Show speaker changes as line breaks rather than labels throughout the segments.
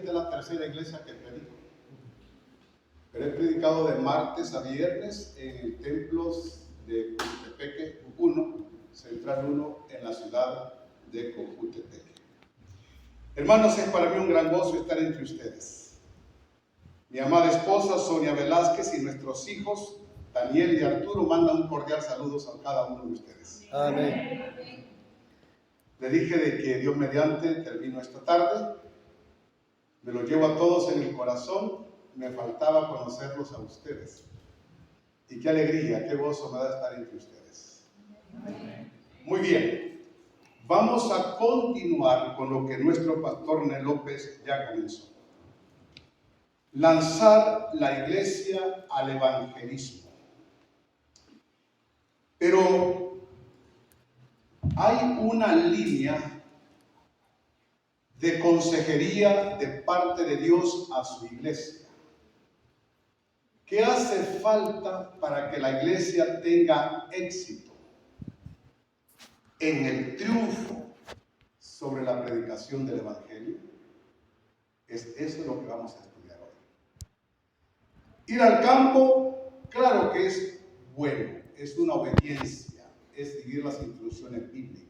esta es la tercera iglesia que predico. Pero he predicado de martes a viernes en templos de Cojutepeque 1, Central 1, en la ciudad de Cojutepeque. Hermanos, es para mí un gran gozo estar entre ustedes. Mi amada esposa Sonia Velázquez y nuestros hijos Daniel y Arturo mandan un cordial saludos a cada uno de ustedes.
Amén.
Le dije de que Dios mediante termino esta tarde. Me lo llevo a todos en el corazón. Me faltaba conocerlos a ustedes. Y qué alegría, qué gozo me da estar entre ustedes. Muy bien. Vamos a continuar con lo que nuestro pastor Nel López ya comenzó. Lanzar la iglesia al evangelismo. Pero hay una línea de consejería de parte de Dios a su iglesia. ¿Qué hace falta para que la iglesia tenga éxito en el triunfo sobre la predicación del evangelio? Eso es lo que vamos a estudiar hoy. Ir al campo, claro que es bueno, es una obediencia, es seguir las instrucciones bíblicas.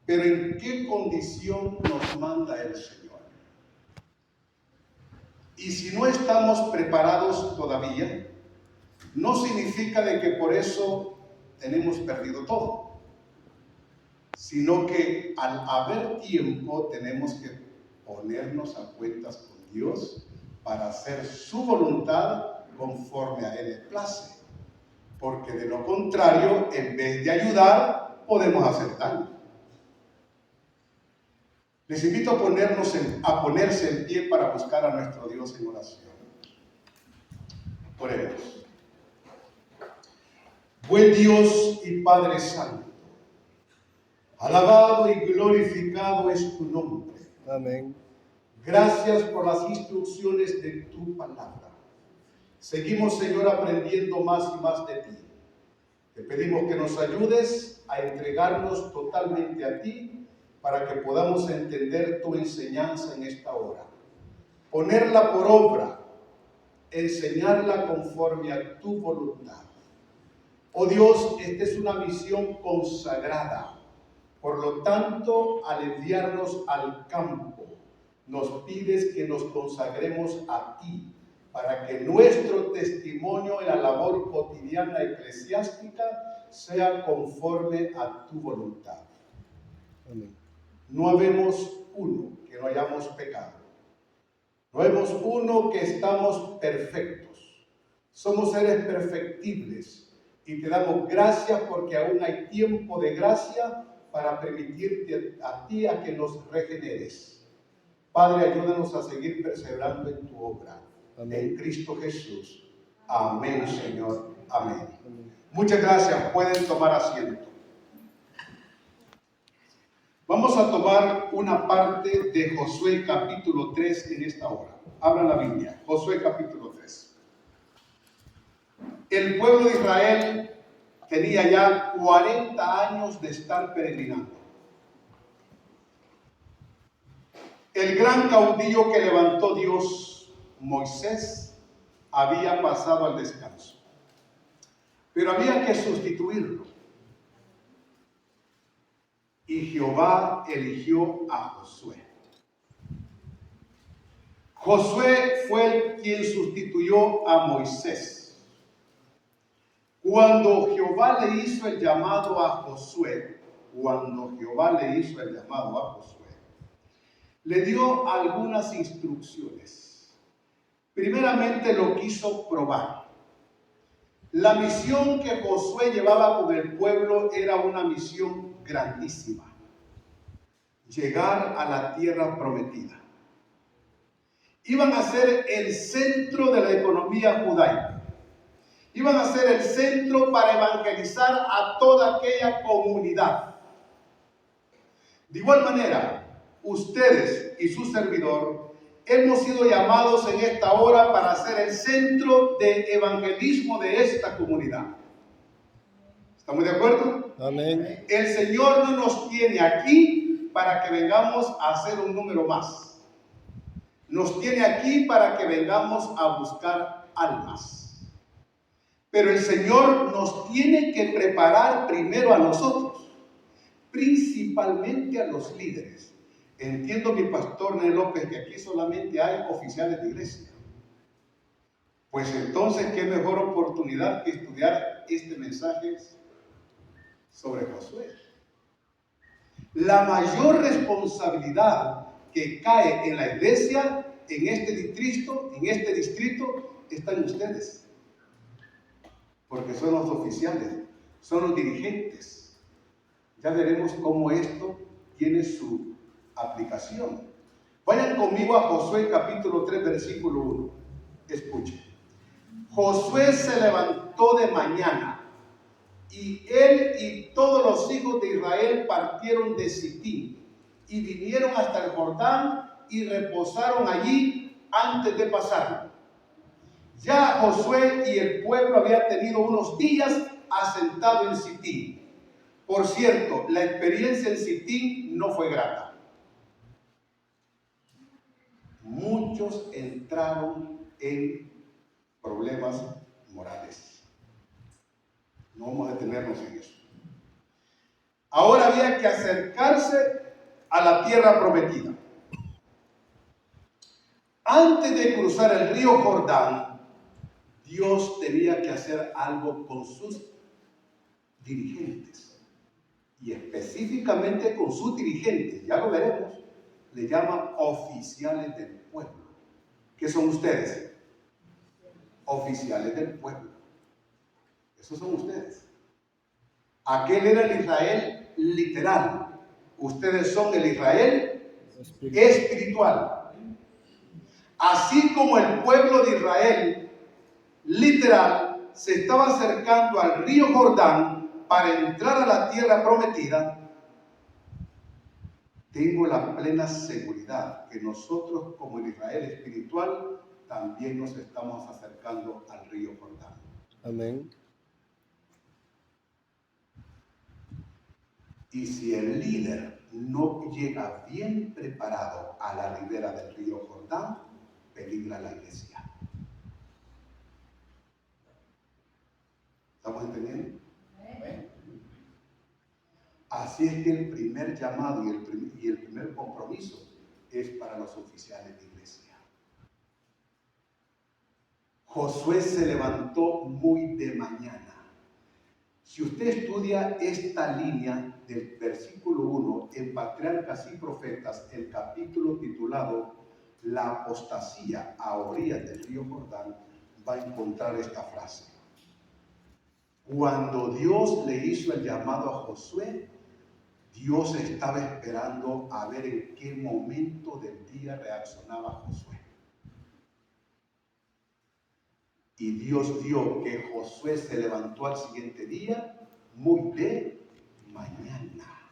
Pero ¿en qué condición nos manda el Señor? Y si no estamos preparados todavía, no significa de que por eso tenemos perdido todo, sino que al haber tiempo tenemos que ponernos a cuentas con Dios para hacer su voluntad conforme a Él le place. Porque de lo contrario, en vez de ayudar, podemos hacer daño. Les invito a ponerse en pie para buscar a nuestro Dios en oración. Oremos. Buen Dios y Padre Santo, alabado y glorificado es tu nombre.
Amén.
Gracias por las instrucciones de tu palabra. Seguimos, Señor, aprendiendo más y más de ti. Te pedimos que nos ayudes a entregarnos totalmente a ti para que podamos entender tu enseñanza en esta hora. Ponerla por obra, enseñarla conforme a tu voluntad. Oh Dios, esta es una misión consagrada. Por lo tanto, al enviarnos al campo, nos pides que nos consagremos a ti, para que nuestro testimonio en la labor cotidiana eclesiástica sea conforme a tu voluntad.
Amén.
No habemos uno que no hayamos pecado. No habemos uno que estamos perfectos. Somos seres perfectibles y te damos gracias porque aún hay tiempo de gracia para permitirte a ti a que nos regeneres. Padre, ayúdanos a seguir perseverando en tu obra.
Amén.
En Cristo Jesús. Amén, Señor. Amén.
Amén.
Muchas gracias. Pueden tomar asiento. Vamos a tomar una parte de Josué capítulo 3 en esta hora. Abran la Biblia. Josué capítulo 3. El pueblo de Israel tenía ya 40 años de estar peregrinando. El gran caudillo que levantó Dios, Moisés, había pasado al descanso. Pero había que sustituirlo. Y Jehová eligió a Josué. Josué fue quien sustituyó a Moisés. Cuando Jehová le hizo el llamado a Josué, le dio algunas instrucciones. Primeramente lo quiso probar. La misión que Josué llevaba con el pueblo era una misión grandísima. Llegar a la tierra prometida. Iban a ser el centro de la economía judaica. Iban a ser el centro para evangelizar a toda aquella comunidad. De igual manera, ustedes y su servidor hemos sido llamados en esta hora para ser el centro de evangelismo de esta comunidad. ¿Estamos de acuerdo?
Amén.
El Señor no nos tiene aquí para que vengamos a hacer un número más. nos tiene aquí para que vengamos a buscar almas. Pero el Señor nos tiene que preparar primero a nosotros, principalmente a los líderes. Entiendo, mi pastor Nel López, que aquí solamente hay oficiales de iglesia. Pues entonces, qué mejor oportunidad que estudiar este mensaje sobre Josué. La mayor responsabilidad que cae en la iglesia, en este distrito, está en ustedes. Porque son los oficiales, son los dirigentes. Ya veremos cómo esto tiene su aplicación. Vayan conmigo a Josué capítulo 3, versículo 1. Escuchen. Josué se levantó de mañana, y él y todos los hijos de Israel partieron de Sitín y vinieron hasta el Jordán y reposaron allí antes de pasarlo. Ya Josué y el pueblo había tenido unos días asentado en Sitín. Por cierto, la experiencia en Sitín no fue grata. Muchos entraron en problemas morales. No vamos a detenernos en eso. Ahora había que acercarse a la tierra prometida. Antes de cruzar el río Jordán, Dios tenía que hacer algo con sus dirigentes. Y específicamente con sus dirigentes, ya lo veremos, le llaman oficiales del pueblo. ¿Qué son ustedes? Oficiales del pueblo. Esos son ustedes. Aquel era el Israel literal. Ustedes son el Israel espiritual. Así como el pueblo de Israel literal se estaba acercando al río Jordán para entrar a la tierra prometida, tengo la plena seguridad que nosotros como el Israel espiritual también nos estamos acercando al río Jordán.
Amén.
Y si el líder no llega bien preparado a la ribera del río Jordán, peligra la iglesia. ¿Estamos entendiendo? Así es que el primer llamado y el primer compromiso es para los oficiales de iglesia. Josué se levantó muy de mañana. Si usted estudia esta línea del versículo 1 en Patriarcas y Profetas, el capítulo titulado La apostasía a orillas del río Jordán, va a encontrar esta frase. Cuando Dios le hizo el llamado a Josué, Dios estaba esperando a ver en qué momento del día reaccionaba Josué. Y Dios vio que Josué se levantó al siguiente día muy de mañana.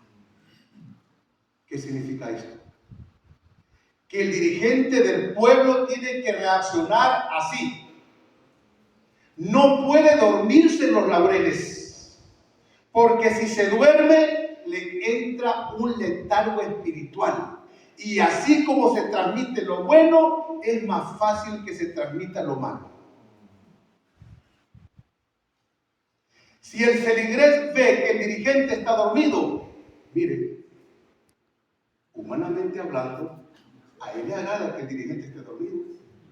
¿Qué significa esto? Que el dirigente del pueblo tiene que reaccionar así. No puede dormirse en los laureles, porque si se duerme, le entra un letargo espiritual. Y así como se transmite lo bueno, es más fácil que se transmita lo malo. Si el feligrés ve que el dirigente está dormido, mire, humanamente hablando, a él le agrada que el dirigente esté dormido,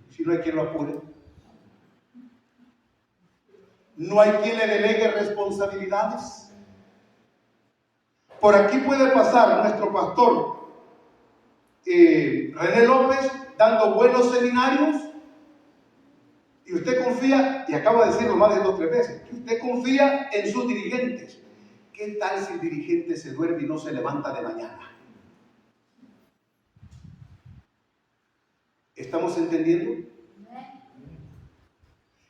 si no hay quien lo apure. No hay quien le delegue responsabilidades. Por aquí puede pasar nuestro pastor René López dando buenos seminarios y usted confía, y acabo de decirlo más de 2 o 3 veces, que usted confía en sus dirigentes. ¿Qué tal si el dirigente se duerme y no se levanta de mañana? ¿Estamos entendiendo?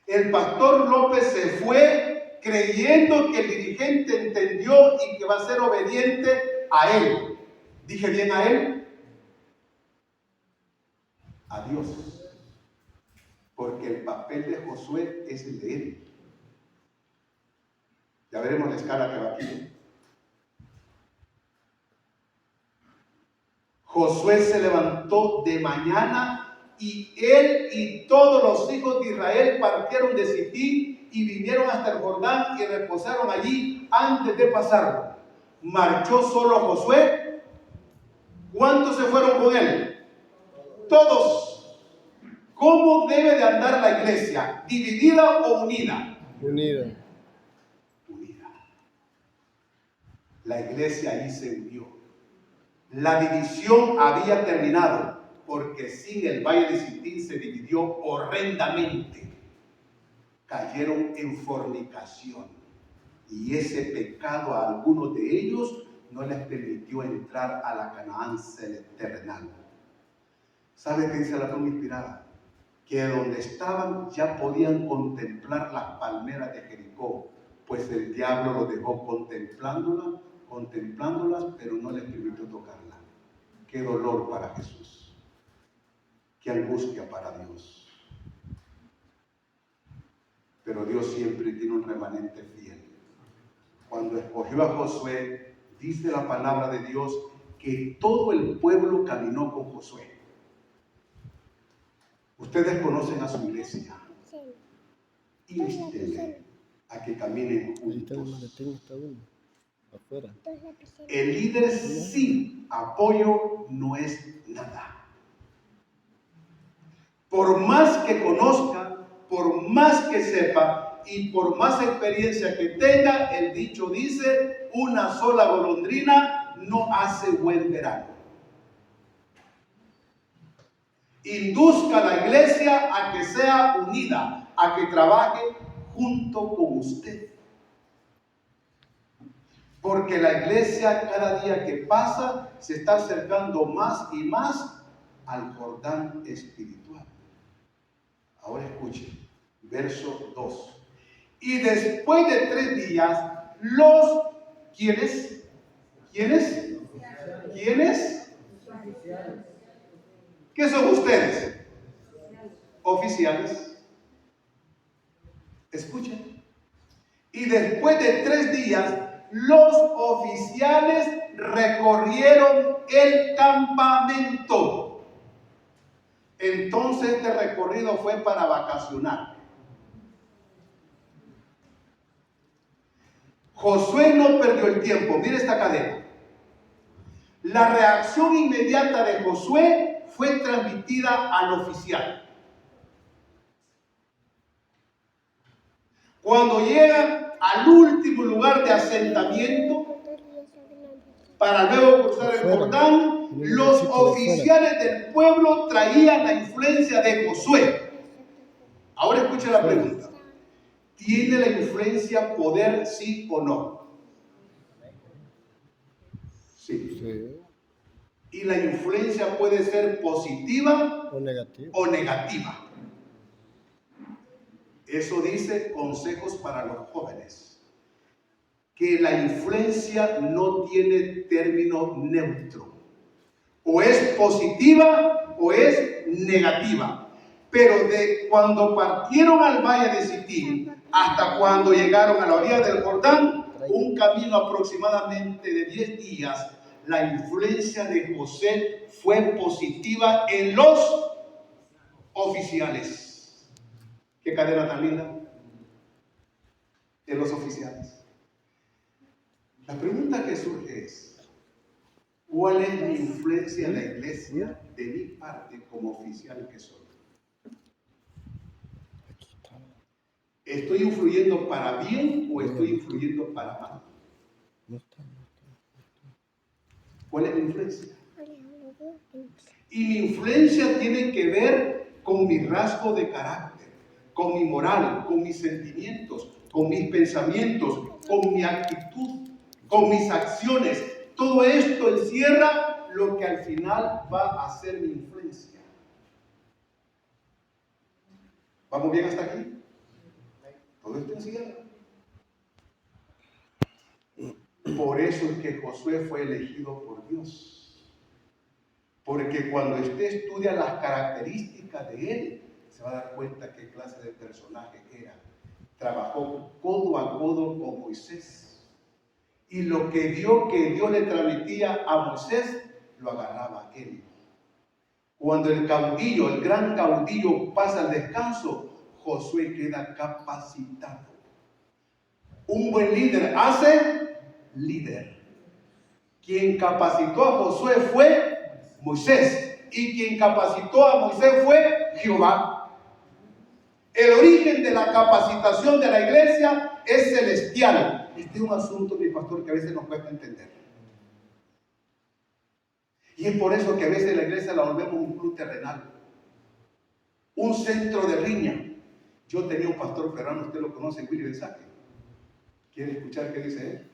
El pastor López se fue creyendo que el dirigente entendió y que va a ser obediente a él. ¿Dije bien a él? A Dios. Porque el papel de Josué es el de él. Ya veremos la escala que va aquí. Josué se levantó de mañana Y él y todos los hijos de Israel partieron de Sittim y vinieron hasta el Jordán y reposaron allí antes de pasarlo. Marchó solo Josué. ¿Cuántos se fueron con él? Todos. ¿Cómo debe de andar la iglesia? ¿Dividida o unida?
Unida.
Unida. La iglesia ahí se unió. La división había terminado, porque sin el valle de Sittim se dividió horrendamente. Cayeron en fornicación y ese pecado a algunos de ellos no les permitió entrar a la Canaán terrenal. ¿Sabe qué dice la pluma inspirada? Que donde estaban ya podían contemplar las palmeras de Jericó, pues el diablo los dejó contemplándolas, pero no les permitió tocarla. Qué dolor para Jesús, qué angustia para Dios. Pero Dios siempre tiene un remanente fiel. Cuando escogió a Josué, dice la palabra de Dios que todo el pueblo caminó con Josué. Ustedes conocen a su iglesia. Instele a que caminen juntos. El líder sin apoyo no es nada. Por más que conozca, por más que sepa y por más experiencia que tenga, el dicho dice, una sola golondrina no hace buen verano. Induzca a la iglesia a que sea unida, a que trabaje junto con usted. Porque la iglesia cada día que pasa se está acercando más y más al Jordán espiritual. Ahora escuchen, verso 2. Y después de 3 días, ¿quiénes? ¿Qué son ustedes? Oficiales. Escuchen. Y después de 3 días, los oficiales recorrieron el campamento. Entonces este recorrido fue para vacacionar. Josué no perdió el tiempo. Mire esta cadena. La reacción inmediata de Josué fue transmitida al oficial. Cuando llegan al último lugar de asentamiento para luego cruzar el Jordán, los oficiales del pueblo traían la influencia de Josué. Ahora escucha la pregunta. ¿Tiene la influencia poder, sí o no? Sí. Y la influencia puede ser positiva o negativa. Eso dice Consejos para los Jóvenes. Que la influencia no tiene término neutro. O es positiva o es negativa. Pero de cuando partieron al valle de Sittim hasta cuando llegaron a la orilla del Jordán, un camino aproximadamente de 10 días, la influencia de José fue positiva en los oficiales. ¿Qué cadena tan linda? En los oficiales. La pregunta que surge es, ¿cuál es mi influencia en la iglesia de mi parte como oficial que soy? ¿Estoy influyendo para bien o estoy influyendo para mal? ¿Cuál es mi influencia? Y mi influencia tiene que ver con mi rasgo de carácter, con mi moral, con mis sentimientos, con mis pensamientos, con mi actitud, con mis acciones. Todo esto encierra lo que al final va a ser mi influencia. ¿Vamos bien hasta aquí? Todo esto encierra. Por eso es que Josué fue elegido por Dios. Porque cuando usted estudia las características de él, se va a dar cuenta qué clase de personaje era. Trabajó codo a codo con Moisés. Y lo que vio que Dios le transmitía a Moisés, lo agarraba a él. Cuando el caudillo, el gran caudillo pasa al descanso, Josué queda capacitado. Un buen líder hace líder. Quien capacitó a Josué fue Moisés, y quien capacitó a Moisés fue Jehová. El origen de la capacitación de la iglesia es celestial. Este es un asunto, mi pastor, que a veces nos cuesta entender. Y es por eso que a veces la iglesia la volvemos un club terrenal, un centro de riña. Yo tenía un pastor peruano, usted lo conoce, Willy Benzaque. ¿Quiere escuchar qué dice él?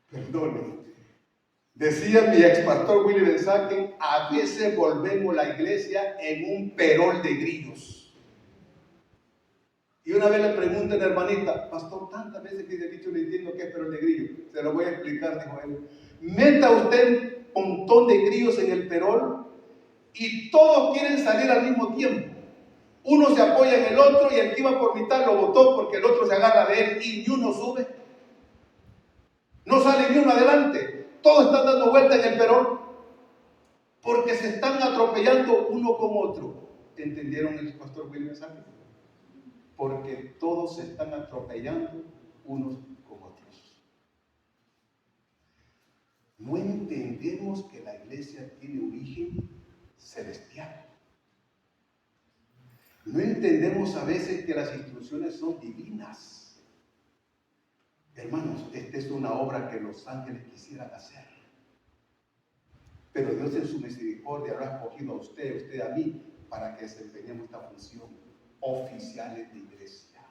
Perdone. Decía mi ex pastor Willy Benzaque, a veces volvemos la iglesia en un perol de grillos. Y una vez le pregunté a una hermanita, pastor, tantas veces que he dicho no entiendo qué es perol de grillos. Se lo voy a explicar, dijo él. Meta usted un montón de grillos en el perol y todos quieren salir al mismo tiempo. Uno se apoya en el otro y el que iba por mitad lo botó porque el otro se agarra de él y ni uno sube. No sale ni uno adelante. Todos están dando vuelta en el perón porque se están atropellando uno con otro. ¿Entendieron el pastor William Sánchez? Porque todos se están atropellando unos con otros. No entendemos que la iglesia tiene origen celestial. No entendemos a veces que las instrucciones son divinas. Hermanos, esta es una obra que los ángeles quisieran hacer. Pero Dios en su misericordia lo ha escogido a usted a mí, para que desempeñemos esta función. Oficiales de iglesia.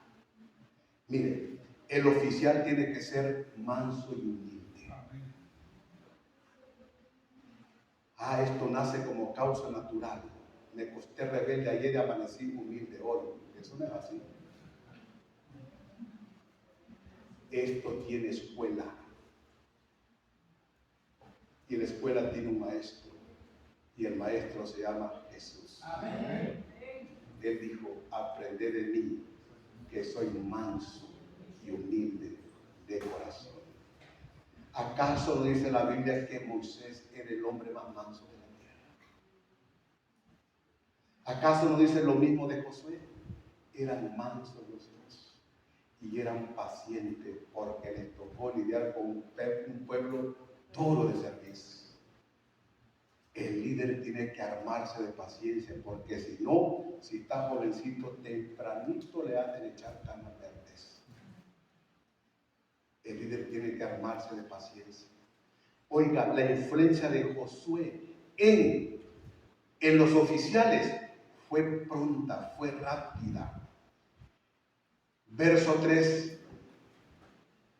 Mire, el oficial tiene que ser manso y humilde. Esto nace como causa natural. Me acosté rebelde ayer y amanecí humilde hoy. Eso no es así. Esto tiene escuela. Y la escuela tiene un maestro. Y el maestro se llama Jesús. Amén. Él dijo, aprended de mí, que soy manso y humilde de corazón. ¿Acaso no dice la Biblia que Moisés era el hombre más manso de la tierra? ¿Acaso no dice lo mismo de Josué? Eran mansos los dos y eran pacientes porque les tocó lidiar con un pueblo duro de servicio. El líder tiene que armarse de paciencia, porque si no, si está jovencito, tempranito le hacen echar canas verdes. El líder tiene que armarse de paciencia. Oiga, la influencia de Josué en los oficiales fue pronta, fue rápida. Verso 3.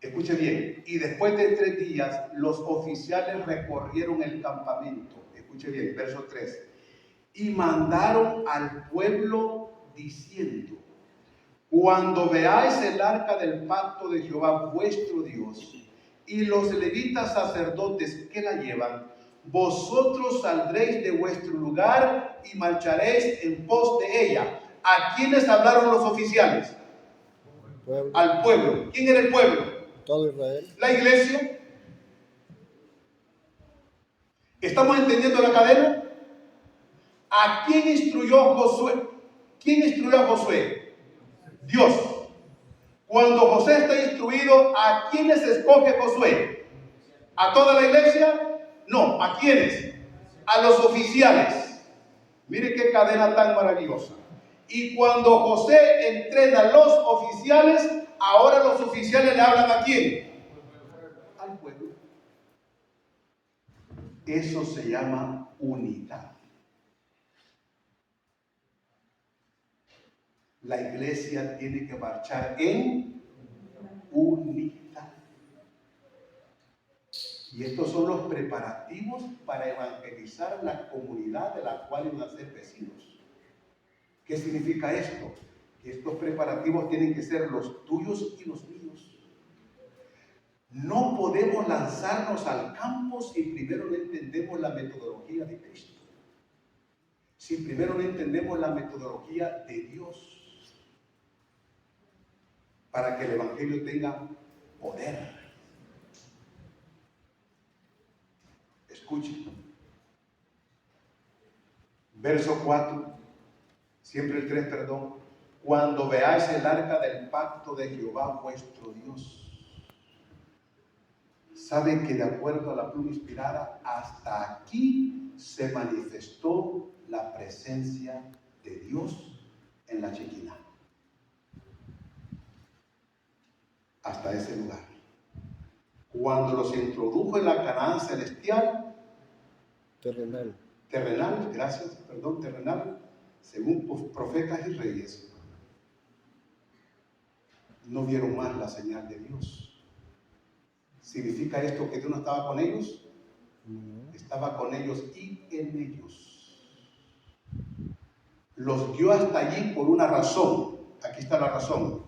Escuche bien. Y después de 3 días, los oficiales recorrieron el campamento. Escuche bien, verso 3. Y mandaron al pueblo diciendo: cuando veáis el arca del pacto de Jehová vuestro Dios y los levitas sacerdotes que la llevan, vosotros saldréis de vuestro lugar y marcharéis en pos de ella. ¿A quiénes hablaron los oficiales? Al pueblo. ¿Quién era el pueblo?
Todo Israel.
La iglesia. ¿Estamos entendiendo la cadena? ¿A quién instruyó Josué? ¿Quién instruyó a Josué? Dios. Cuando José está instruido, ¿a quiénes escoge Josué? ¿A toda la iglesia? No. ¿A quiénes? A los oficiales. Mire qué cadena tan maravillosa. Y cuando José entrena a los oficiales, ahora los oficiales le hablan ¿a quién? Al pueblo. Eso se llama unidad. La iglesia tiene que marchar en unidad. Y estos son los preparativos para evangelizar la comunidad de la cual iban a ser vecinos. ¿Qué significa esto? Que estos preparativos tienen que ser los tuyos y los míos. No podemos lanzarnos al campo si primero no entendemos la metodología de Cristo. Si primero no entendemos la metodología de Dios. Para que el evangelio tenga poder. Escuchen. Verso 4, siempre el 3, perdón. Cuando veáis el arca del pacto de Jehová vuestro Dios. Saben que de acuerdo a la pluma inspirada, hasta aquí se manifestó la presencia de Dios en la Shekinah. Hasta ese lugar. Cuando los introdujo en la Canaán celestial,
Terrenal.
terrenal, según profetas y reyes, no vieron más la señal de Dios. ¿Significa esto que Dios no estaba con ellos?
No.
Estaba con ellos y en ellos. Los guió hasta allí por una razón. Aquí está la razón.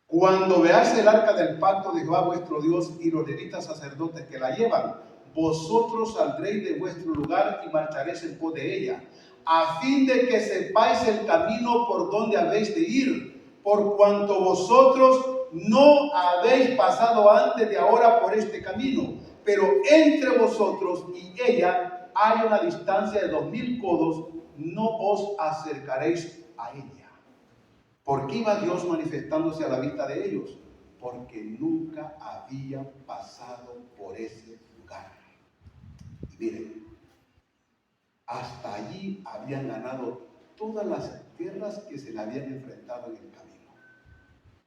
Cuando veáis el arca del pacto de Jehová vuestro Dios y los levitas sacerdotes que la llevan, vosotros saldréis de vuestro lugar y marcharéis en pos de ella, a fin de que sepáis el camino por donde habéis de ir, por cuanto vosotros no habéis pasado antes de ahora por este camino, pero entre vosotros y ella hay una distancia de 2000 codos, no os acercaréis a ella. ¿Por qué iba Dios manifestándose a la vista de ellos? Porque nunca habían pasado por ese lugar. Y miren, hasta allí habían ganado todas las guerras que se le habían enfrentado en el camino.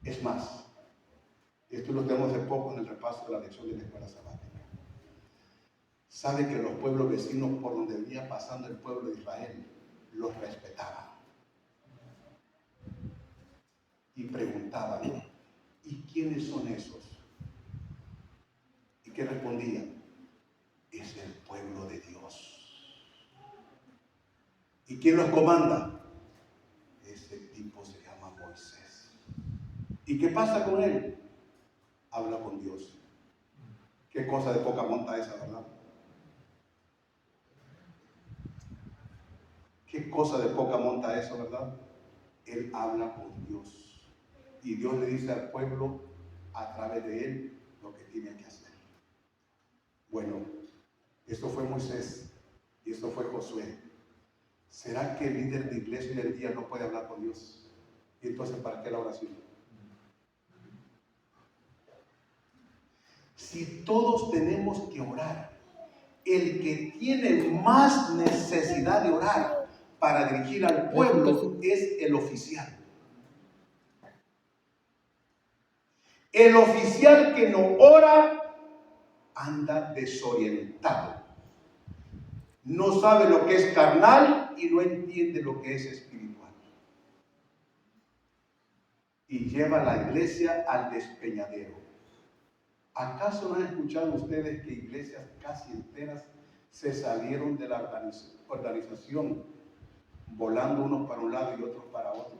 Es más, esto lo tenemos de poco en el repaso de la lección de la escuela sabática. Sabe que los pueblos vecinos por donde venía pasando el pueblo de Israel los respetaban. Y preguntaban, ¿y quiénes son esos? ¿Y qué respondían? Es el pueblo de Dios. ¿Y quién los comanda? Ese tipo se llama Moisés. ¿Y qué pasa con él? Habla con Dios. Qué cosa de poca monta esa, ¿verdad? Qué cosa de poca monta eso, ¿verdad? Él habla con Dios. Y Dios le dice al pueblo a través de él lo que tiene que hacer. Bueno, esto fue Moisés y esto fue Josué. ¿Será que el líder de iglesia hoy en día no puede hablar con Dios? ¿Y entonces para qué la oración? Si todos tenemos que orar, el que tiene más necesidad de orar para dirigir al pueblo es el oficial. El oficial que no ora anda desorientado. No sabe lo que es carnal y no entiende lo que es espiritual. Y lleva a la iglesia al despeñadero. ¿Acaso no han escuchado ustedes que iglesias casi enteras se salieron de la organización, volando unos para un lado y otros para otro?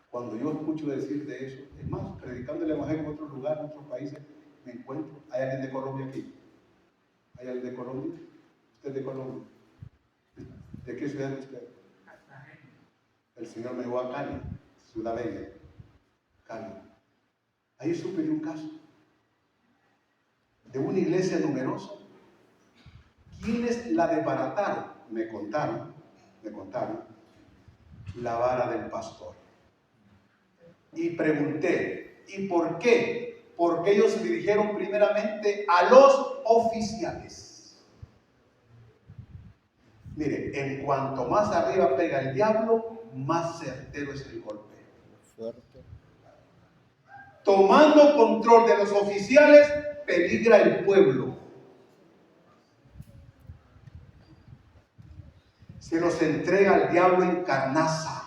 Cuando yo escucho decir de eso, es más, predicando el evangelio en otros lugares, en otros países, me encuentro. ¿Hay alguien de Colombia aquí? ¿Hay alguien de Colombia? ¿Usted es de Colombia? ¿De qué ciudad es usted? El Señor me llevó a Cali, Ciudad Bella, Cali. Ahí supe de un caso de una iglesia numerosa. ¿Quiénes la desbarataron? Me contaron la vara del pastor. Y pregunté, ¿y por qué? Porque ellos se dirigieron primeramente a los oficiales. Mire, en cuanto más arriba pega el diablo, más certero es el golpe.
Fuerte.
Tomando control de los oficiales, peligra el pueblo. Se los entrega al diablo en carnaza.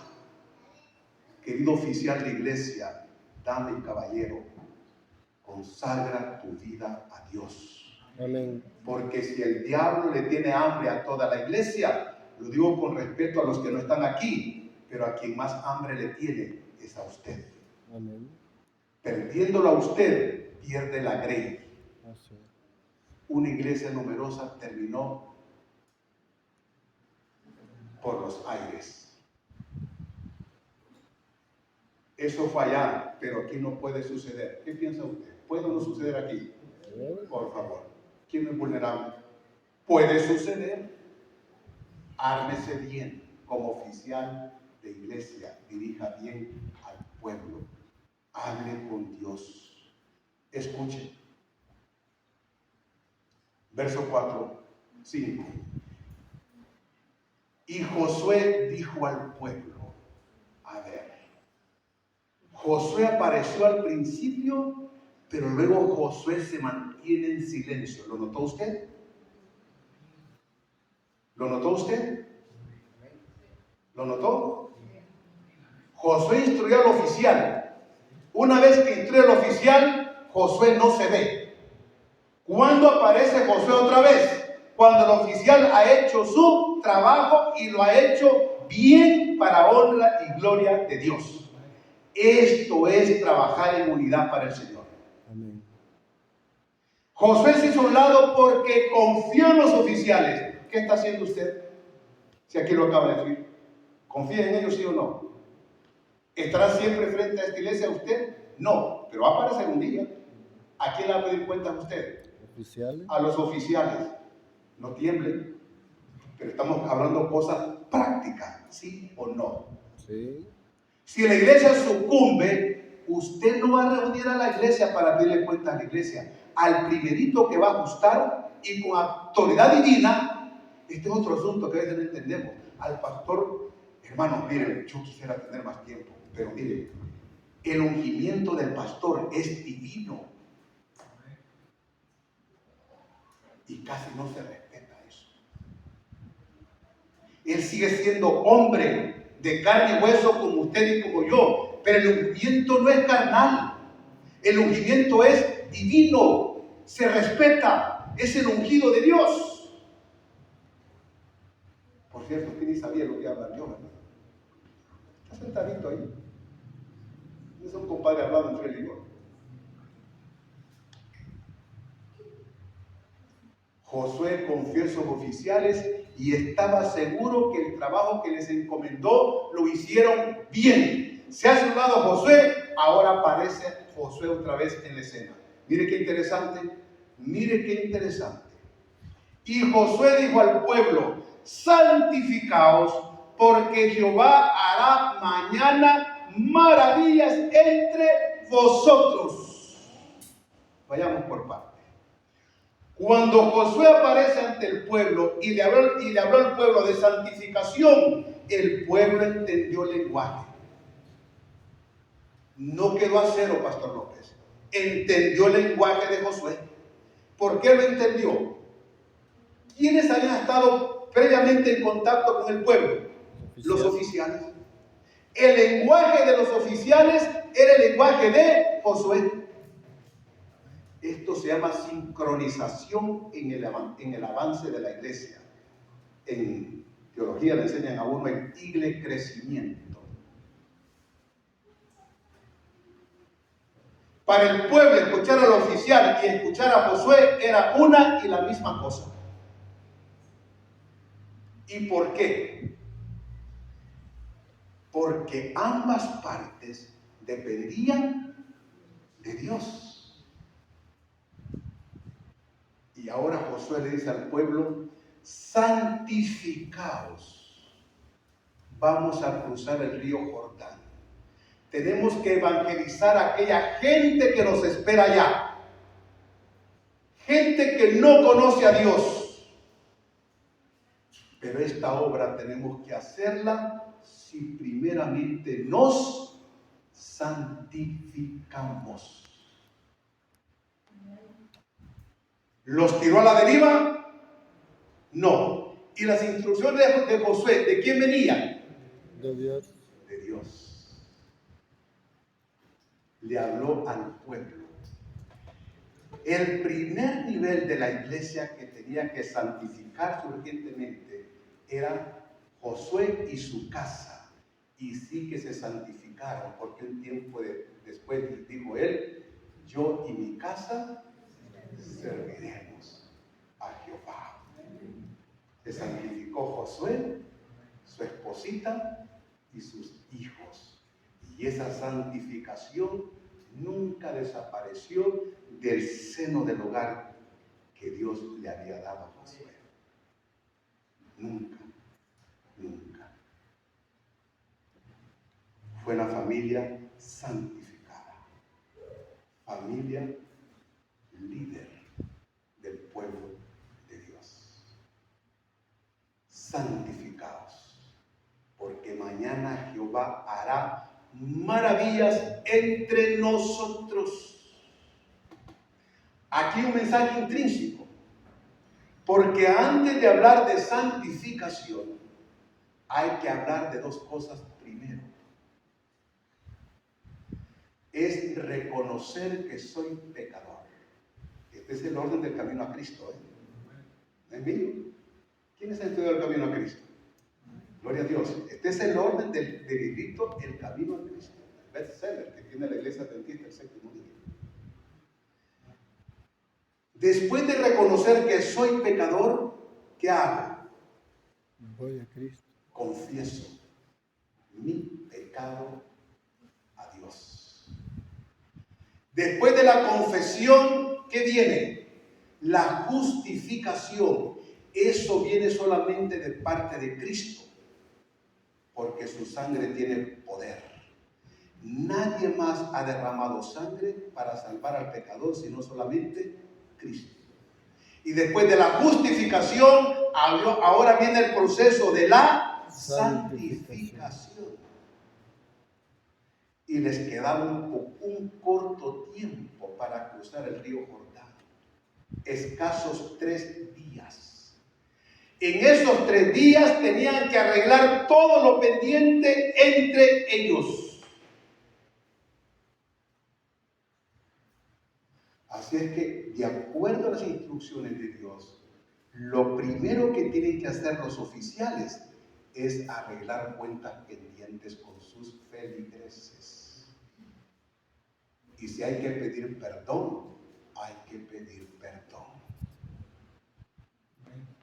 Querido oficial de iglesia, dama y caballero, consagra tu vida a Dios.
Amén.
Porque si el diablo le tiene hambre a toda la iglesia, lo digo con respeto a los que no están aquí, pero a quien más hambre le tiene es a usted.
Amén.
Perdiéndolo a usted, pierde la grey.
Así.
Una iglesia numerosa terminó por los aires. Eso fue allá, pero aquí no puede suceder. ¿Qué piensa usted? ¿Puede o no suceder aquí?
Sí.
Por favor. ¿Quién es vulnerable? Puede suceder. Ármese bien como oficial de iglesia. Dirija bien al pueblo. Hable con Dios. Escuche. Verso 4, 5. Y Josué dijo al pueblo, a ver, Josué apareció al principio, pero luego Josué se mantiene en silencio. ¿Lo notó usted? ¿Lo notó usted? ¿Lo notó? Josué instruyó al oficial. Una vez que instruye al oficial, Josué no se ve. ¿Cuándo aparece Josué otra vez? Cuando el oficial ha hecho su trabajo y lo ha hecho bien para honra y gloria de Dios. Esto es trabajar en unidad para el Señor.
Amén.
Josué se hizo a un lado porque confió en los oficiales. ¿Qué está haciendo usted? Si aquí lo acaba de decir. ¿Confía en ellos, sí o no? ¿Estará siempre frente a esta iglesia usted? No, pero va a aparecer un día. ¿A quién le va a pedir cuentas usted?
Oficiales.
A los oficiales. No tiemblen, pero estamos hablando cosas prácticas, ¿sí o no?
Sí.
Si la iglesia sucumbe, usted no va a reunir a la iglesia para pedirle cuentas a la iglesia. Al primerito que va a ajustar y con autoridad divina, este es otro asunto que a veces no entendemos. Al pastor, hermano, miren, yo quisiera tener más tiempo, pero miren, el ungimiento del pastor es divino. Y casi no se respeta eso. Él sigue siendo hombre de carne y hueso como usted y como yo, pero el ungimiento no es carnal. El ungimiento es divino, se respeta, es el ungido de Dios. Por cierto, usted ni sabía lo que iba a hablar yo, ¿verdad? Está sentadito ahí. Es un compadre hablando entre él y yo. Josué confió en sus oficiales y estaba seguro que el trabajo que les encomendó lo hicieron bien. Se ha sumado Josué, ahora aparece Josué otra vez en la escena. Mire qué interesante, mire qué interesante. Y Josué dijo al pueblo, santificaos, porque Jehová hará mañana maravillas entre vosotros. Vayamos por partes. Cuando Josué aparece ante el pueblo y le habló al pueblo de santificación, el pueblo entendió el lenguaje. No quedó a cero, Pastor López. Entendió el lenguaje de Josué. ¿Por qué lo entendió? ¿Quiénes habían estado previamente en contacto con el pueblo? Los oficiales. El lenguaje de los oficiales era el lenguaje de Josué. Esto se llama sincronización en el avance de la iglesia. En teología le enseñan a uno el crecimiento. Para el pueblo, escuchar al oficial y escuchar a Josué era una y la misma cosa. ¿Y por qué? Porque ambas partes dependían de Dios. Y ahora Josué le dice al pueblo, santificaos. Vamos a cruzar el río Jordán. Tenemos que evangelizar a aquella gente que nos espera allá. Gente que no conoce a Dios. Pero esta obra tenemos que hacerla si primeramente nos santificamos. ¿Los tiró a la deriva? No. ¿Y las instrucciones de Josué, de quién venían?
De Dios.
De Dios. Le habló al pueblo. El primer nivel de la iglesia que tenía que santificarse urgentemente era Josué y su casa. Y sí que se santificaron, porque un tiempo después dijo él, yo y mi casa serviremos a Jehová. Se santificó Josué, su esposita y sus hijos. Y esa santificación nunca desapareció del seno del hogar que Dios le había dado a Josué. Nunca, nunca. Fue una familia santificada, familia líder del pueblo de Dios. Santificados, porque mañana Jehová hará maravillas entre nosotros. Aquí un mensaje intrínseco, porque antes de hablar de santificación, hay que hablar de dos cosas primero. Es reconocer que soy pecador. Este es el orden del camino a Cristo, ¿no es mío? ¿Quiénes han estudiado el camino a Cristo? Gloria a Dios. Este es el orden del librito El Camino a Cristo, el bestseller que tiene la Iglesia Adventista el séptimo día. Después de reconocer que soy pecador, ¿qué hago?
Voy a Cristo.
Confieso mi pecado a Dios. Después de la confesión, ¿qué viene? La justificación. Eso viene solamente de parte de Cristo, porque su sangre tiene poder. Nadie más ha derramado sangre para salvar al pecador, sino solamente Cristo. Y después de la justificación, ahora viene el proceso de la santificación. Y les quedaba un corto tiempo para cruzar el río Jordán. Escasos 3 días. En esos 3 días tenían que arreglar todo lo pendiente entre ellos. Así es que, de acuerdo a las instrucciones de Dios, lo primero que tienen que hacer los oficiales es arreglar cuentas pendientes con sus feligreses. Y si hay que pedir perdón, hay que pedir perdón.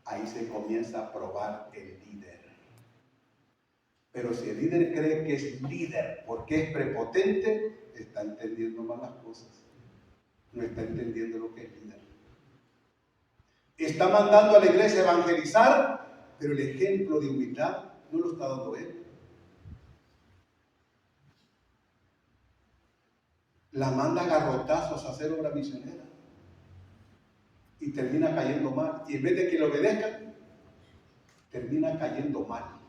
Ahí se comienza a probar el líder. Pero si el líder cree que es líder porque es prepotente, está entendiendo mal las cosas. No está entendiendo lo que es líder. Está mandando a la iglesia a evangelizar, pero el ejemplo de humildad no lo está dando él. La manda a garrotazos a hacer obra misionera y termina cayendo mal. Y en vez de que le obedezcan, termina cayendo mal.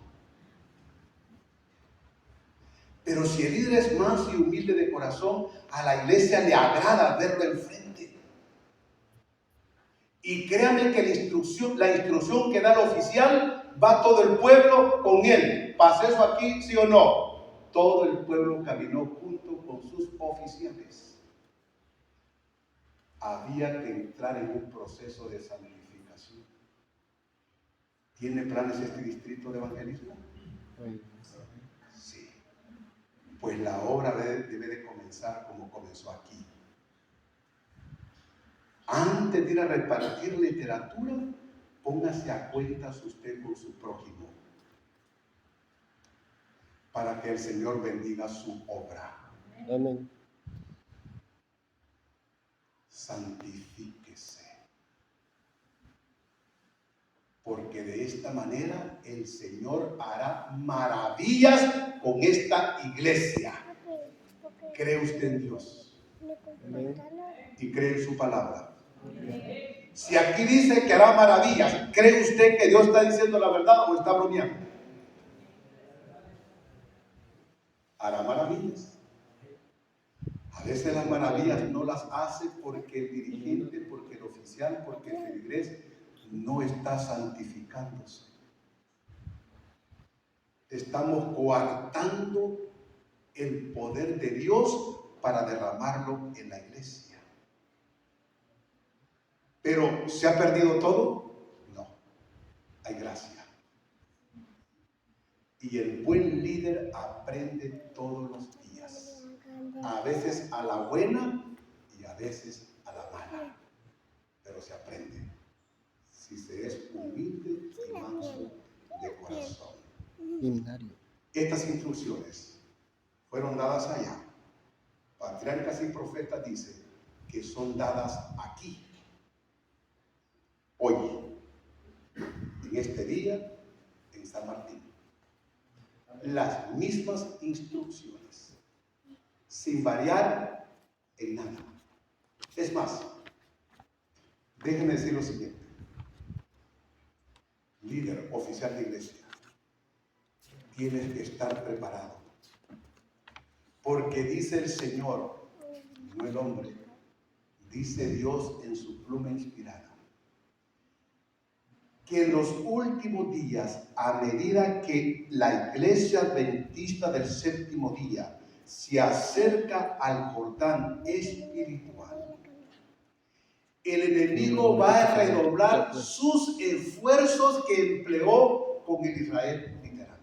Pero si el líder es manso y humilde de corazón, a la iglesia le agrada verlo enfrente. Y créanme que la instrucción que da el oficial, va todo el pueblo con él. ¿Pasa eso aquí, sí o no? Todo el pueblo caminó junto con sus oficiales. Había que entrar en un proceso de santificación. ¿Tiene planes este distrito de evangelismo? Sí. Pues la obra debe de comenzar como comenzó aquí. Antes de ir a repartir literatura, póngase a cuentas usted con su prójimo, para que el Señor bendiga su obra.
Amén.
Santifíquese, porque de esta manera el Señor hará maravillas con esta iglesia. ¿Cree usted en Dios?
Amén.
¿Y cree en su palabra? Si aquí dice que hará maravillas, ¿cree usted que Dios está diciendo la verdad o está bromeando? Hará maravillas. A veces las maravillas no las hace porque el dirigente, porque el oficial, porque el feligrés no está santificándose. Estamos coartando el poder de Dios para derramarlo en la iglesia. Pero ¿se ha perdido todo? No, hay gracia. Y el buen líder aprende todos los días. A veces a la buena y a veces a la mala. Pero se aprende. Si se es humilde y manso de corazón.
Himnario.
Estas instrucciones fueron dadas allá. Patriarcas y profetas dice: que son dadas aquí, hoy, en este día, en San Martín. Las mismas instrucciones, sin variar en nada. Es más, déjenme decir lo siguiente. Líder, oficial de iglesia, tienes que estar preparado. Porque dice el Señor, no el hombre, dice Dios en su pluma inspirada, que en los últimos días, a medida que la iglesia adventista del séptimo día se acerca al Jordán espiritual, el enemigo va a redoblar sus esfuerzos que empleó con el Israel literal.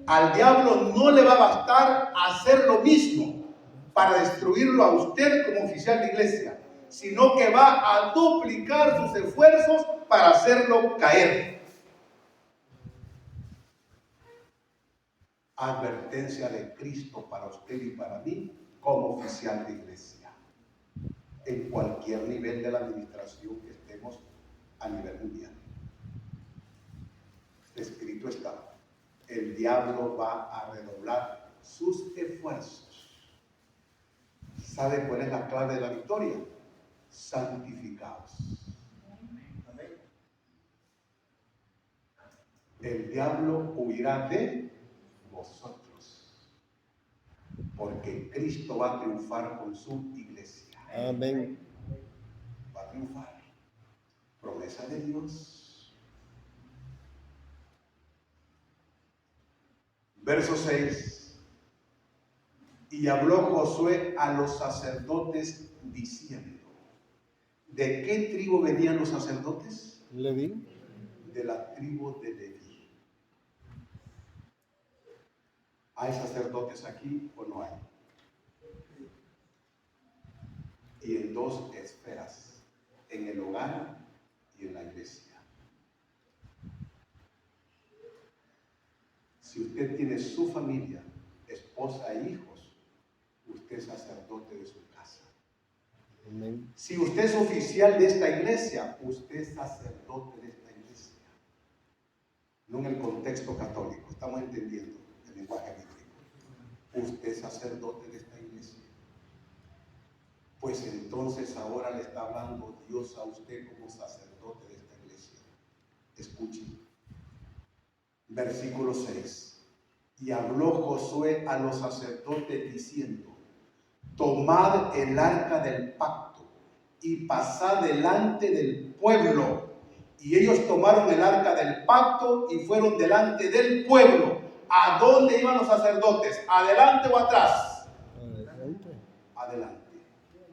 Al diablo no le va a bastar hacer lo mismo para destruirlo a usted como oficial de iglesia, sino que va a duplicar sus esfuerzos para hacerlo caer. Advertencia de Cristo para usted y para mí como oficial de iglesia, en cualquier nivel de la administración que estemos a nivel mundial. Escrito está, el diablo va a redoblar sus esfuerzos. ¿Sabe cuál es la clave de la victoria? Santificados. El diablo huirá de vosotros, porque Cristo va a triunfar con su iglesia.
Amén.
Va a triunfar. Promesa de Dios. Verso 6. Y habló Josué a los sacerdotes diciendo, ¿de qué tribu venían los sacerdotes?
Leví.
De la tribu de Leví. ¿Hay sacerdotes aquí o no hay? Y en dos esferas, en el hogar y en la iglesia. Si usted tiene su familia, esposa e hijos, usted es sacerdote de su casa.
Amén.
Si usted es oficial de esta iglesia, usted es sacerdote de esta iglesia. No en el contexto católico, estamos entendiendo el lenguaje bíblico. Usted es sacerdote de esta iglesia. Pues entonces ahora le está hablando Dios a usted como sacerdote de esta iglesia. Escuchen. Versículo 6. Y habló Josué a los sacerdotes diciendo, tomad el arca del pacto y pasad delante del pueblo. Y ellos tomaron el arca del pacto y fueron delante del pueblo. ¿A dónde iban los sacerdotes? ¿Adelante o atrás?
Adelante.
Adelante.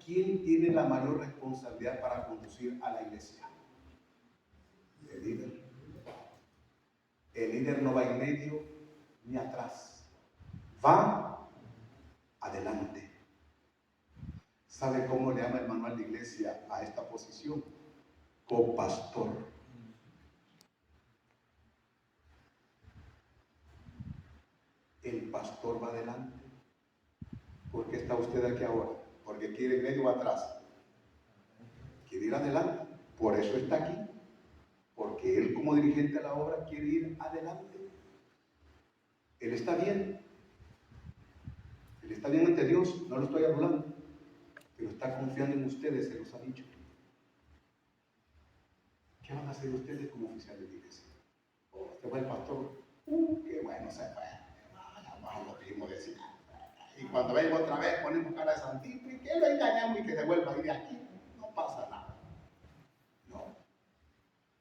¿Quién tiene la mayor responsabilidad para conducir a la iglesia? El líder. El líder no va en medio ni atrás. Va adelante. ¿Sabe cómo le llama el manual de iglesia a esta posición? Copastor. El pastor va adelante. ¿Por qué está usted aquí ahora? Porque quiere ir medio o atrás. Quiere ir adelante. Por eso está aquí. Porque él como dirigente de la obra quiere ir adelante. Él está bien. Él está bien ante Dios. No lo estoy hablando. Pero está confiando en ustedes, se los ha dicho. ¿Qué van a hacer ustedes como oficiales de iglesia? Oh, este fue el pastor. Qué bueno se fue. Vamos, lo mismo decir. Y cuando venga otra vez ponemos cara de santito y que lo engañamos y que se vuelva a ir de aquí. No pasa nada.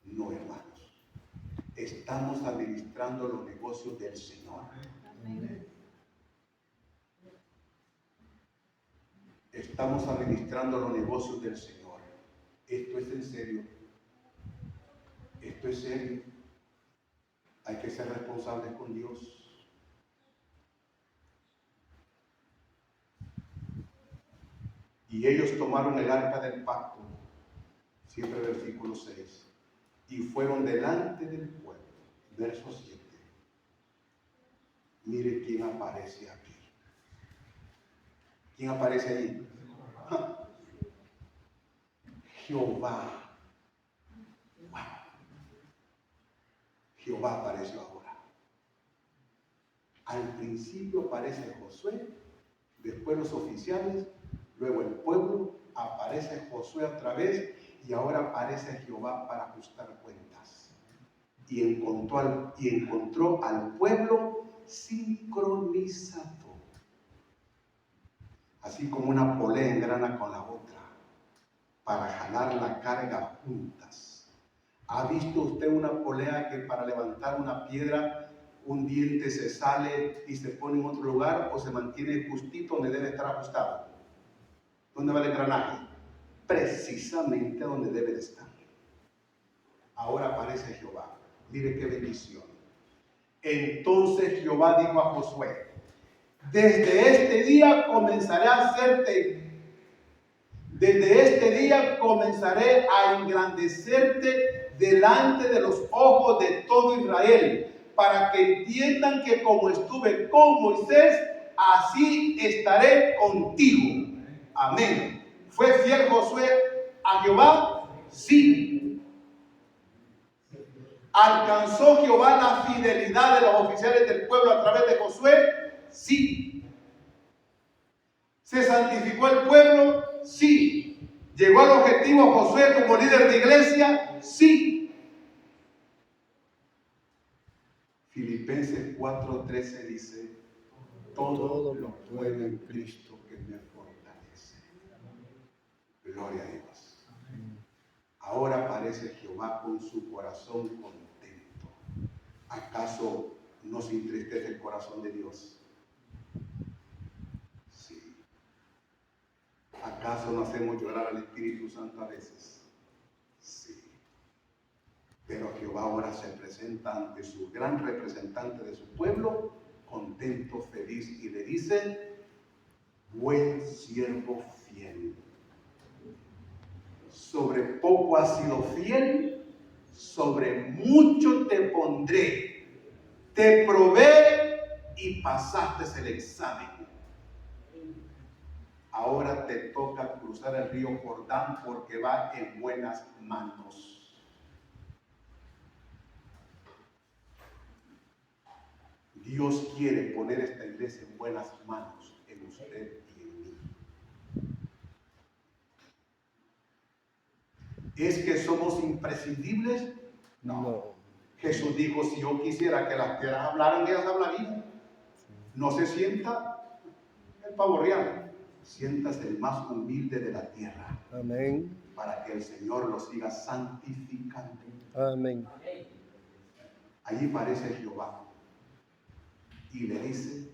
No, hermanos. Estamos administrando los negocios del Señor. Estamos administrando los negocios del Señor. Esto es en serio. Esto es serio. Hay que ser responsables con Dios. Y ellos tomaron el arca del pacto, siempre versículo 6, y fueron delante del pueblo. Verso 7. Mire quién aparece aquí. ¿Quién aparece ahí? Jehová. Wow. Jehová apareció ahora. Al principio aparece Josué, después los oficiales, luego el pueblo, aparece Josué otra vez y ahora aparece Jehová para ajustar cuentas. Y encontró al pueblo sincronizado. Así como una polea engrana con la otra, para jalar la carga juntas. ¿Ha visto usted una polea que para levantar una piedra, un diente se sale y se pone en otro lugar o se mantiene justito donde debe estar ajustado? ¿Dónde va el engranaje? Precisamente donde debe de estar. Ahora aparece Jehová. Mire qué bendición. Entonces Jehová dijo a Josué: desde este día comenzaré a hacerte, desde este día comenzaré a engrandecerte delante de los ojos de todo Israel, para que entiendan que como estuve con Moisés, así estaré contigo. Amén. ¿Fue fiel Josué a Jehová? Sí. ¿Alcanzó Jehová la fidelidad de los oficiales del pueblo a través de Josué? Sí. ¿Se santificó el pueblo? Sí. ¿Llegó al objetivo Josué como líder de iglesia? Sí. Filipenses 4:13 dice: todo lo puedo en Cristo que me fortalece. Gloria a Dios. Ahora aparece Jehová con su corazón contento. ¿Acaso no se entristece el corazón de Dios? Sí. ¿Acaso no hacemos llorar al Espíritu Santo a veces? Sí. Pero Jehová ahora se presenta ante su gran representante de su pueblo, contento, feliz, y le dice: buen siervo fiel. Sobre poco has sido fiel, sobre mucho te pondré. Te probé y pasaste el examen. Ahora te toca cruzar el río Jordán porque va en buenas manos. Dios quiere poner esta iglesia en buenas manos, en usted y en mí. ¿Es que somos imprescindibles? No. Jesús dijo: si yo quisiera que las piedras hablaran, ellas hablarían. No se sienta el pavo real, siéntase el más humilde de la tierra.
Amén.
Para que el Señor lo siga santificando.
Amén.
Allí aparece Jehová y le dice: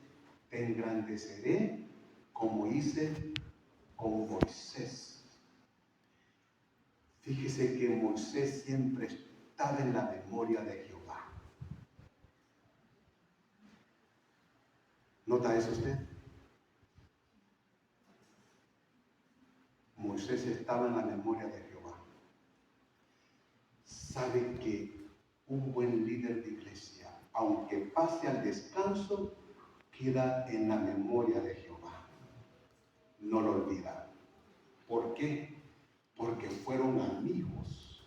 te engrandeceré como hice con Moisés. Fíjese que Moisés siempre estaba en la memoria de Jehová. ¿Nota eso usted? Moisés estaba en la memoria de Jehová. Sabe que un buen líder de iglesia, aunque pase al descanso, queda en la memoria de Jehová. No lo olvida. ¿Por qué? Porque fueron amigos,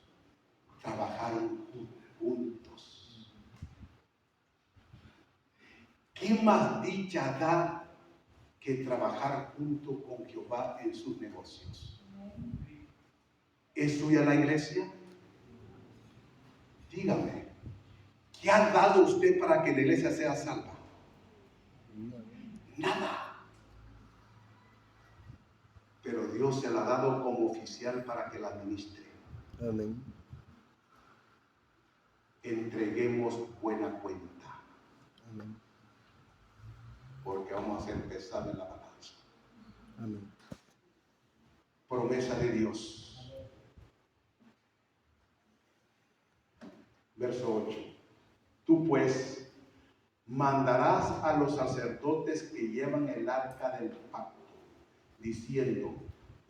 trabajaron juntos. ¿Qué más dicha da que trabajar junto con Jehová en sus negocios? ¿Es suya la iglesia? Dígame, ¿qué ha dado usted para que la iglesia sea salva? Nada. Pero Dios se la ha dado como oficial para que la administre.
Amén.
Entreguemos buena cuenta.
Amén.
Porque vamos a ser pesados en la balanza.
Amén.
Promesa de Dios. Verso 8. Tú pues mandarás a los sacerdotes que llevan el arca del pacto, diciendo: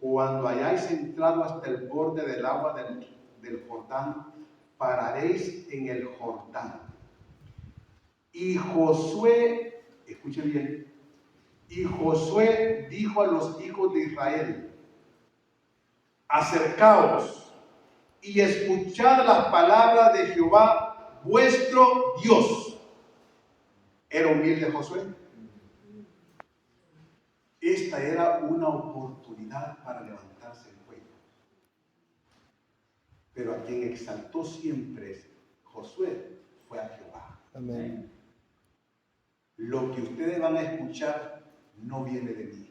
cuando hayáis entrado hasta el borde del agua del Jordán, pararéis en el Jordán. Y Josué, escuche bien, Y Josué dijo a los hijos de Israel: acercaos y escuchad las palabras de Jehová vuestro Dios. ¿Era humilde Josué? Esta era una oportunidad para levantarse el cuello. Pero a quien exaltó siempre Josué fue a Jehová.
Amén.
Lo que ustedes van a escuchar no viene de mí.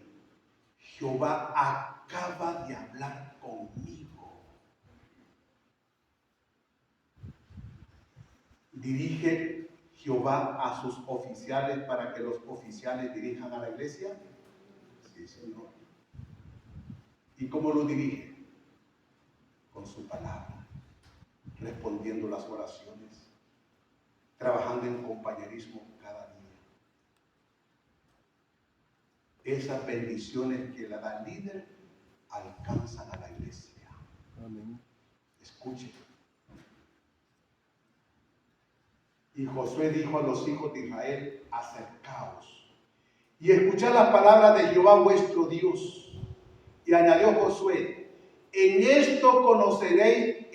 Jehová acaba de hablar conmigo. ¿Dirige Jehová a sus oficiales para que los oficiales dirijan a la iglesia? Sí, Señor. ¿Y cómo lo dirige? Con su palabra, respondiendo las oraciones, trabajando en compañerismo cada día. Esas bendiciones que le da el líder alcanzan a la iglesia.
Amén.
Escuchen. Y Josué dijo a los hijos de Israel: acercaos y escuchad las palabras de Jehová vuestro Dios. Y añadió Josué: en esto conoceréis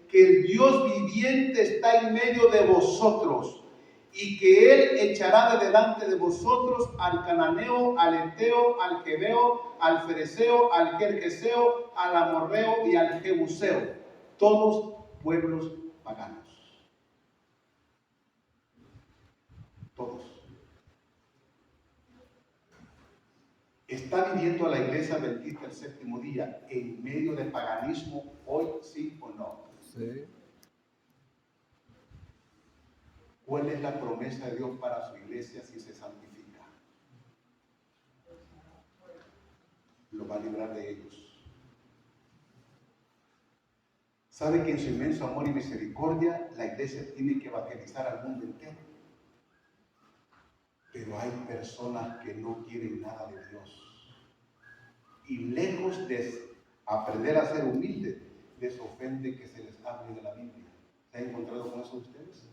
que el Dios viviente está en medio de vosotros, y que Él echará de delante de vosotros al cananeo, al eteo, al jebeo, al fereceo, al gergeseo, al amorreo y al jebuseo, todos pueblos paganos. Todos. ¿Está viviendo la iglesia adventista el séptimo día en medio de paganismo hoy, sí o no?
Sí.
¿Cuál es la promesa de Dios para su iglesia si se santifica? Lo va a librar de ellos. ¿Sabe que en su inmenso amor y misericordia la iglesia tiene que evangelizar al mundo entero? Pero hay personas que no quieren nada de Dios. Y lejos de aprender a ser humildes, les ofende que se les hable de la Biblia. ¿Se han encontrado con eso ustedes?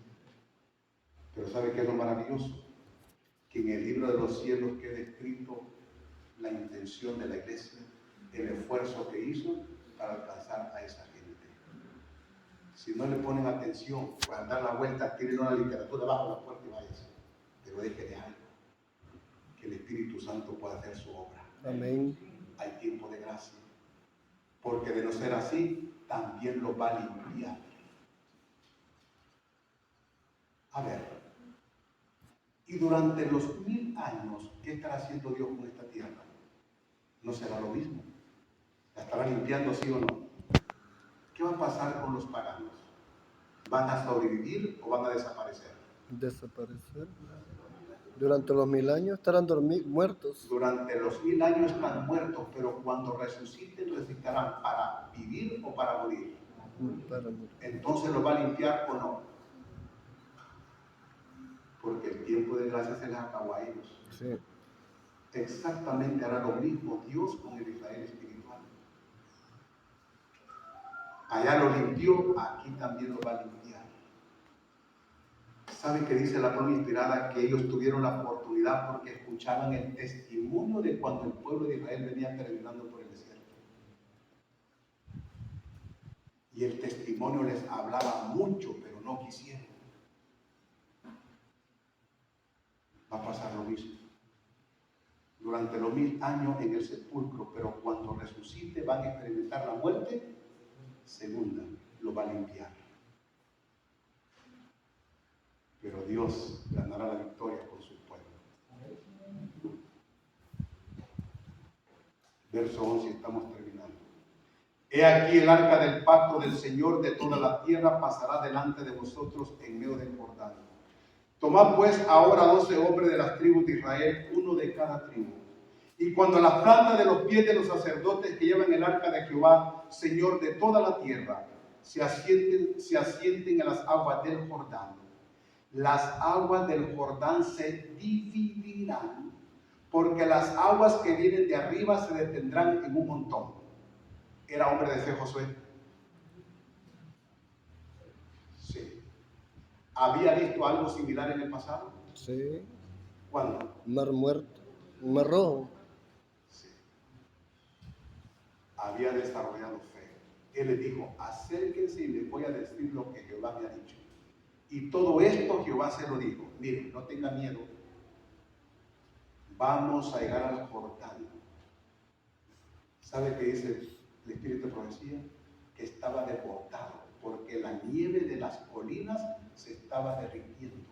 Pero ¿sabe qué es lo maravilloso? Que en el libro de los cielos queda escrito la intención de la iglesia, el esfuerzo que hizo para alcanzar a esa gente. Si no le ponen atención, pues dar la vuelta, tiren una literatura bajo la puerta y váyase. Pero déjele algo, que el Espíritu Santo pueda hacer su obra.
Amén.
Hay tiempo de gracia, porque de no ser así, también lo va a limpiar. A ver, y durante los 1000 años, ¿qué estará haciendo Dios con esta tierra? ¿No será lo mismo? ¿La estará limpiando, sí o no? ¿Qué va a pasar con los paganos? ¿Van a sobrevivir o van a desaparecer?
Desaparecer. Durante los 1000 años estarán muertos.
Durante los 1000 años están muertos, pero cuando resuciten, resucitarán para vivir o para morir.
Para morir.
Entonces, ¿lo va a limpiar o no? Porque el tiempo de gracia se les acabó a ellos.
Sí.
Exactamente hará lo mismo Dios con el Israel espiritual. Allá lo limpió, aquí también lo va a limpiar. ¿Sabe qué dice la palabra inspirada? Que ellos tuvieron la oportunidad porque escuchaban el testimonio de cuando el pueblo de Israel venía peregrinando por el desierto. Y el testimonio les hablaba mucho, pero no quisieron. Va a pasar lo mismo. Durante los 1000 años en el sepulcro, pero cuando resucite van a experimentar la muerte segunda, lo va a limpiar. Pero Dios ganará la victoria con su pueblo. Verso 11, estamos terminando. He aquí el arca del pacto del Señor de toda la tierra pasará delante de vosotros en medio del Jordán. Tomad pues ahora 12 hombres de las tribus de Israel, uno de cada tribu. Y cuando las plantas de los pies de los sacerdotes que llevan el arca de Jehová, Señor de toda la tierra, se asienten en las aguas del Jordán, las aguas del Jordán se dividirán, porque las aguas que vienen de arriba se detendrán en un montón. ¿Era hombre de fe Josué? Sí. ¿Había visto algo similar en el pasado?
Sí.
¿Cuándo?
Mar Muerto, Mar Rojo.
Sí. Había desarrollado fe. Él le dijo, acérquense y les voy a decir lo que Jehová me ha dicho. Y todo esto Jehová se lo dijo. Miren, no tengan miedo. Vamos a llegar al Jordán. ¿Sabe qué dice el Espíritu de Profecía? Que estaba desbordado, porque la nieve de las colinas se estaba derritiendo.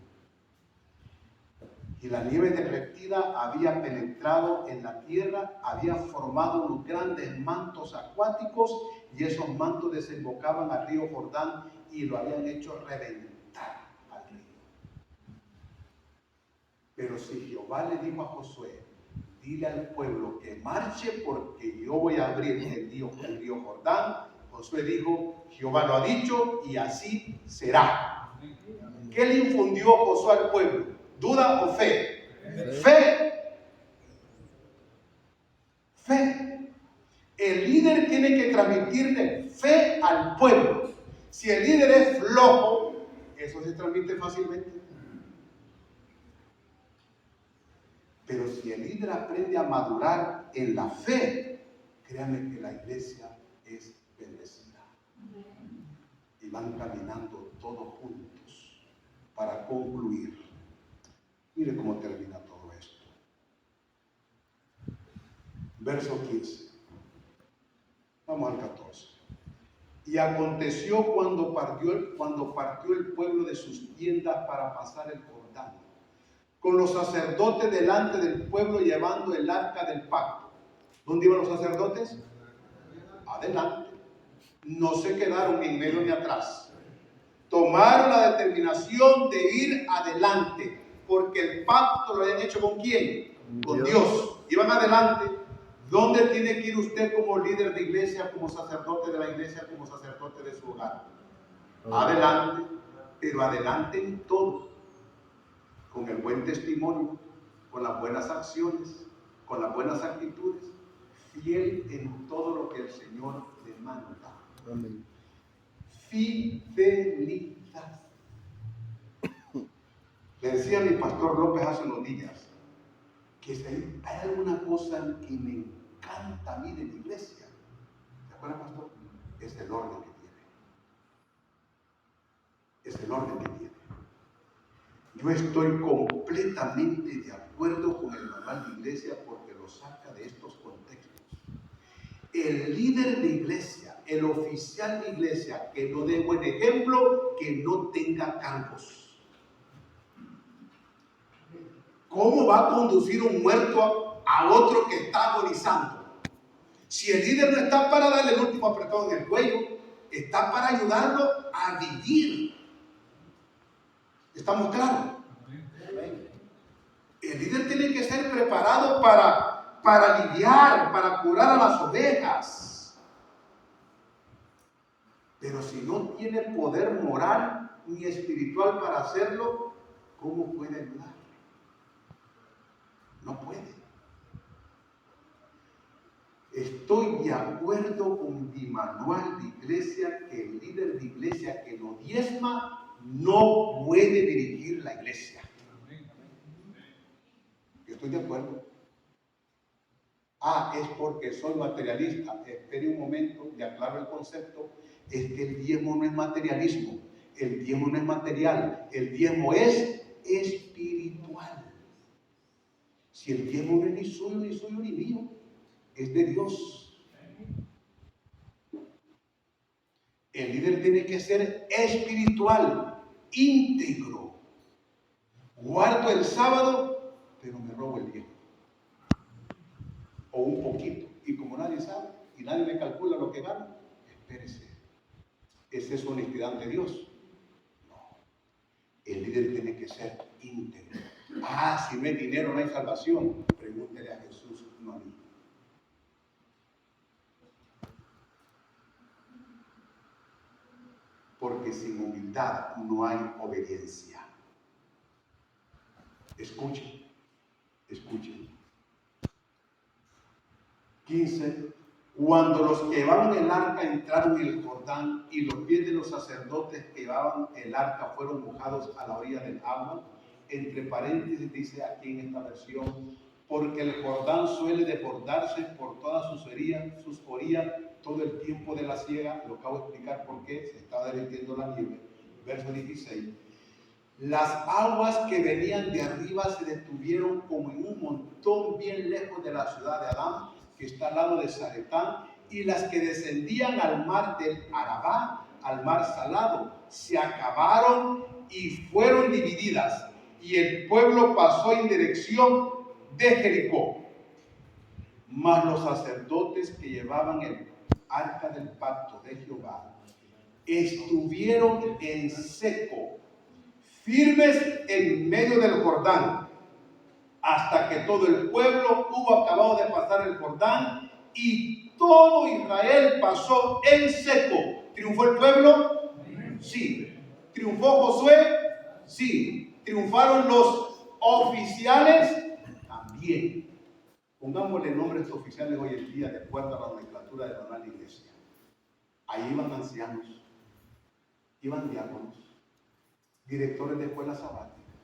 Y la nieve derretida había penetrado en la tierra, había formado unos grandes mantos acuáticos, y esos mantos desembocaban al río Jordán y lo habían hecho reventar al río. Pero si Jehová le dijo a Josué, dile al pueblo que marche porque yo voy a abrir el río Jordán, Josué dijo, Jehová lo ha dicho y así será. ¿Qué le infundió Josué al pueblo? ¿Duda o fe? Fe. Fe. El líder tiene que transmitirle fe al pueblo. Si el líder es flojo, eso se transmite fácilmente. Pero si el líder aprende a madurar en la fe, créanme que la iglesia es bendecida. Y van caminando todos juntos para concluir. Mire cómo termina todo esto. Verso 15. Vamos al 14. Y aconteció cuando partió el pueblo de sus tiendas para pasar el Jordán, con los sacerdotes delante del pueblo llevando el arca del pacto. ¿Dónde iban los sacerdotes? Adelante. No se quedaron ni en medio ni atrás. Tomaron la determinación de ir adelante, porque el pacto lo habían hecho ¿con quién? Con Dios. Iban adelante. ¿Dónde tiene que ir usted como líder de iglesia, como sacerdote de la iglesia, como sacerdote de su hogar? Adelante, pero adelante en todo, con el buen testimonio, con las buenas acciones, con las buenas actitudes, fiel en todo lo que el Señor demanda.
Amén.
Fidelidad. Le decía a mi pastor López hace unos días que hay alguna cosa que me encanta a mí de la iglesia. ¿Se acuerdan, pastor? Es el orden que tiene. Es el orden que tiene. Yo estoy completamente de acuerdo con el manual de iglesia porque lo saca de estos contextos. El líder de iglesia, el oficial de iglesia, que no dé buen ejemplo, que no tenga cargos. ¿Cómo va a conducir un muerto a otro que está agonizando? Si el líder no está para darle el último apretón en el cuello, está para ayudarlo a vivir. ¿Estamos claros? El líder tiene que ser preparado para lidiar, para curar a las ovejas. Pero si no tiene poder moral ni espiritual para hacerlo, ¿cómo puede ayudar? No puede. Estoy de acuerdo con mi manual de iglesia que el líder de iglesia que no diezma no puede dirigir la iglesia. Yo estoy de acuerdo. Es porque soy materialista. Espere un momento, le aclaro el concepto. Es que el diezmo no es materialismo. El diezmo no es material. El diezmo es espiritual. Si el diezmo no es ni suyo ni mío, es de Dios. El líder tiene que ser espiritual, íntegro. Guardo el sábado, pero me robo el diezmo. O un poquito. Y como nadie sabe y nadie me calcula lo que gano, espérese. ¿Es eso honestidad ante Dios? No. El líder tiene que ser íntegro. Si no hay dinero, no hay salvación. Pregúntele a Jesús, no a mí. Porque sin humildad no hay obediencia. Escuchen. 15. Cuando los que llevaban el arca entraron en el Jordán y los pies de los sacerdotes que llevaban el arca fueron mojados a la orilla del agua, entre paréntesis dice aquí en esta versión, porque el Jordán suele desbordarse por todas sus orillas todo el tiempo de la siega. Lo acabo de explicar por qué se estaba derritiendo la nieve. Verso 16. Las aguas que venían de arriba se detuvieron como en un montón bien lejos de la ciudad de Adán, que está al lado de Zaretán, y las que descendían al mar del Arabá, al mar salado, se acabaron y fueron divididas, y el pueblo pasó en dirección de Jericó. Mas los sacerdotes que llevaban el arca del pacto de Jehová estuvieron en seco, firmes en medio del Jordán, hasta que todo el pueblo hubo acabado de pasar el Jordán y todo Israel pasó en seco. ¿Triunfó el pueblo? Sí. ¿Triunfó Josué? Sí. ¿Triunfaron los oficiales? También. Pongámosle nombres oficiales hoy en día de acuerdo a la nomenclatura de la Nueva Iglesia. Ahí iban ancianos, iban diáconos, directores de escuelas sabáticas,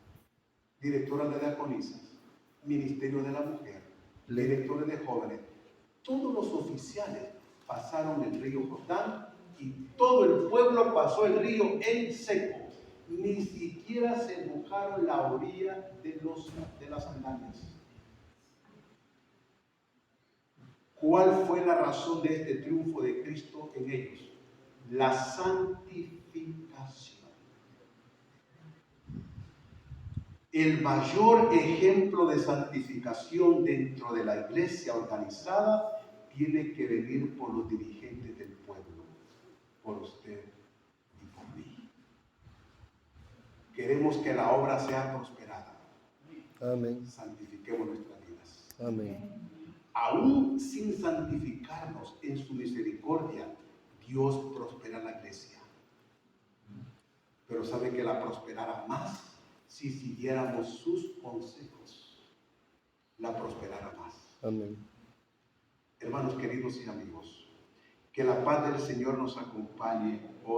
directoras de diaconisas, ministerio de la mujer, directores de jóvenes. Todos los oficiales pasaron el río Jordán y todo el pueblo pasó el río en seco. Ni siquiera se mojaron la orilla de las sandalias. ¿Cuál fue la razón de este triunfo de Cristo en ellos? La santificación. El mayor ejemplo de santificación dentro de la iglesia organizada tiene que venir por los dirigentes del pueblo, por usted y por mí. Queremos que la obra sea prosperada.
Amén.
Santifiquemos nuestras vidas.
Amén.
Aún sin santificarnos en su misericordia, Dios prospera la iglesia. Pero sabe que la prosperara más si siguiéramos sus consejos. La prosperara más.
Amén.
Hermanos queridos y amigos, que la paz del Señor nos acompañe hoy.